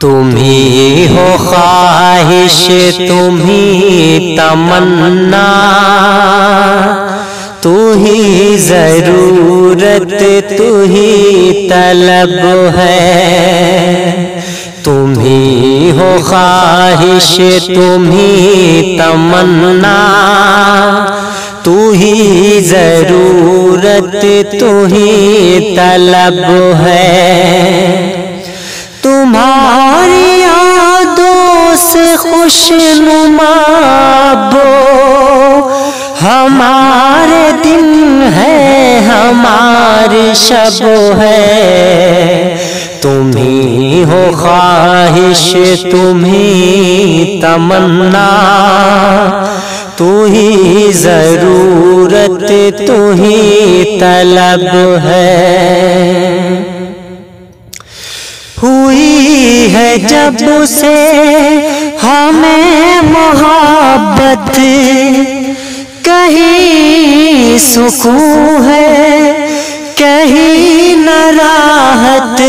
तुम्ही हो ख्वाहिश, तुम्ही तमन्ना, तू ही जरूरत, तू ही तलब है। तुम्ही हो ख्वाहिश, तुम्ही तमन्ना, तू ही जरूरत, तू ही तलब है। तुम्हारी यादों से खुशनुमा वो हमारे दिन है, हमारी शब है। तुम्ही हो ख्वाहिश, तुम्ही तमन्ना, तू ही जरूरत, तू ही तलब है। हुई है जब से हमें मोहब्बत, कहीं सुकून है, कहीं न राहत।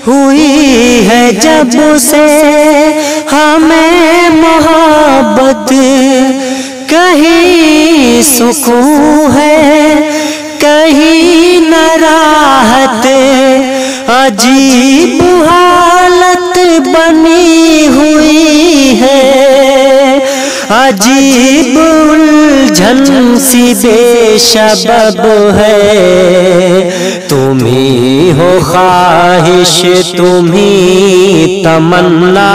हुई है जब से हमें मोहब्बत, कहीं सुकून है, कहीं न राहत। अजीब हालत बनी हुई है, अजीब उलझन सी बेशबब है। तुम्ही हो ख्वाहिश, तुम्ही तमन्ना,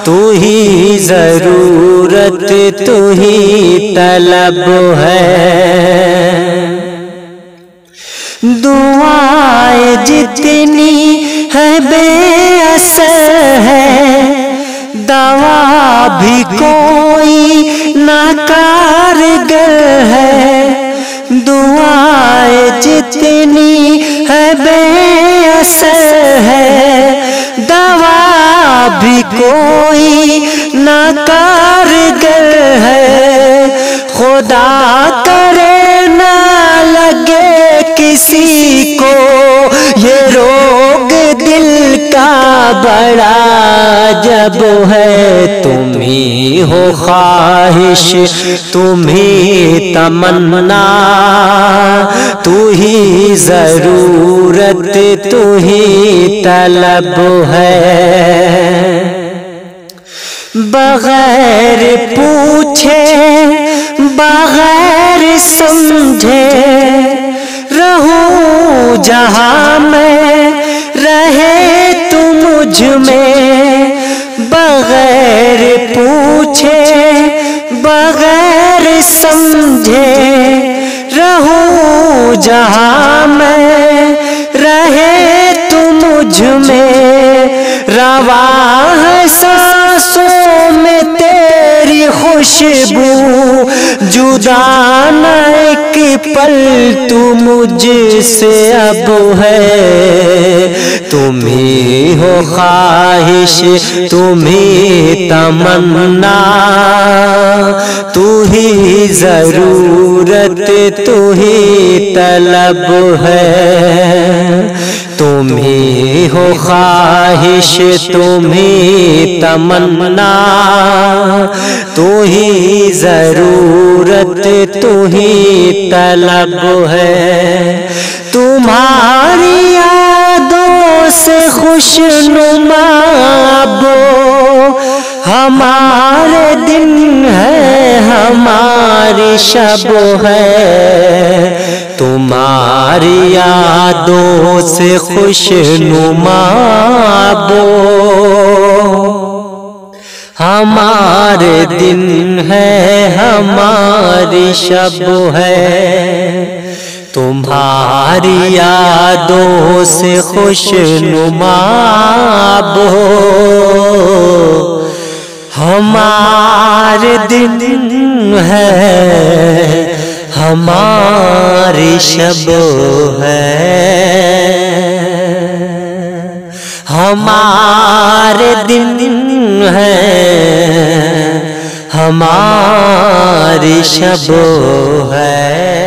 तू ही जरूरत, तू ही तलब है। दुआएं जितनी है बेअसर है, दवा भी कोई नाकारगर है। दुआएं जितनी है बेअसर है, दवा भी कोई नाकारगर है। खुदा करे ना लगे किसी को ये रोग दिल का बड़ा जब है। तुम्ही हो ख्वाहिश, तुम्ही तमन्ना, तू ही जरूरत, तू ही तलब है। बगैर पूछे, बगैर समझे रहूं जहां में, रहे तू मुझ में। बगैर पूछे, बगैर समझे रहूं जहां में, रहे तू मुझ में। रवा है सांसों में तेरी खुशबू, जुदा न एक पल तू मुझसे अब है। तुम्ही हो ख्वाहिश, तुम्ही तमन्ना, तू ही जरूरत, तू ही तलब है। तुम्ही हो ख्वाहिश, तुम्ही तमन्ना, तू ही जरूरत, तू ही तलब है। तुम्हारी यादों से खुशनुमा वो हमारे दिन है, हमारी शब है। तुम्हारी यादों से खुशनुमा वो हमारे दिन है, हमारी शब है। तुम्हारी यादों से खुशनुमा वो हमारे दिन है, हमारी शब है। हमारे दिन है, हमारी शब है।